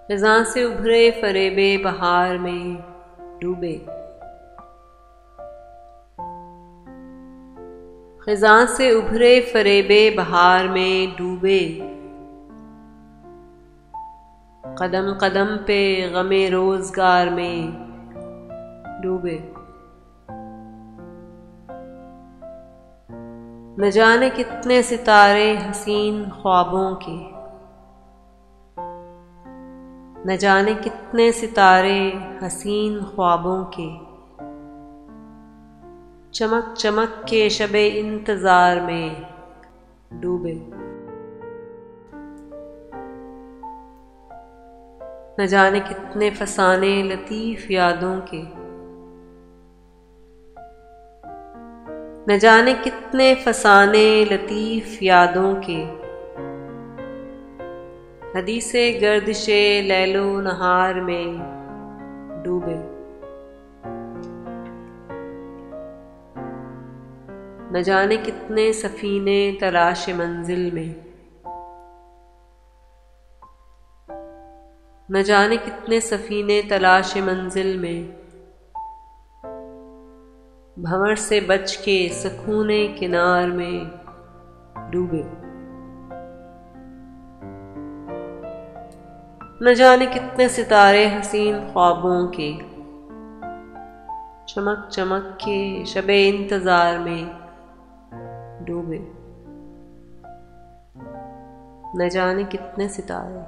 ख़िज़ां से उभरे फ़रेबे बहार में डूबे। ख़िज़ां से उभरे फ़रेबे बहार में डूबे। कदम कदम पे गमे रोज़गार में डूबे। न जाने कितने सितारे हसीन ख्वाबों के, न जाने कितने सितारे हसीन ख्वाबों के, चमक चमक के शबे इंतज़ार में डूबे। न जाने कितने फसाने लतीफ़ यादों के, न जाने कितने फसाने लतीफ़ यादों के, हदीसे गर्दिशे लैलो नहार में डूबे। न जाने कितने सफ़ीने तलाश मंजिल में, न जाने कितने सफ़ीने तलाश मंजिल में, भंवर से बच के सकूने किनार में डूबे। न जाने कितने सितारे हसीन ख्वाबों के, चमक चमक के शबे इंतज़ार में डूबे। न जाने कितने सितारे।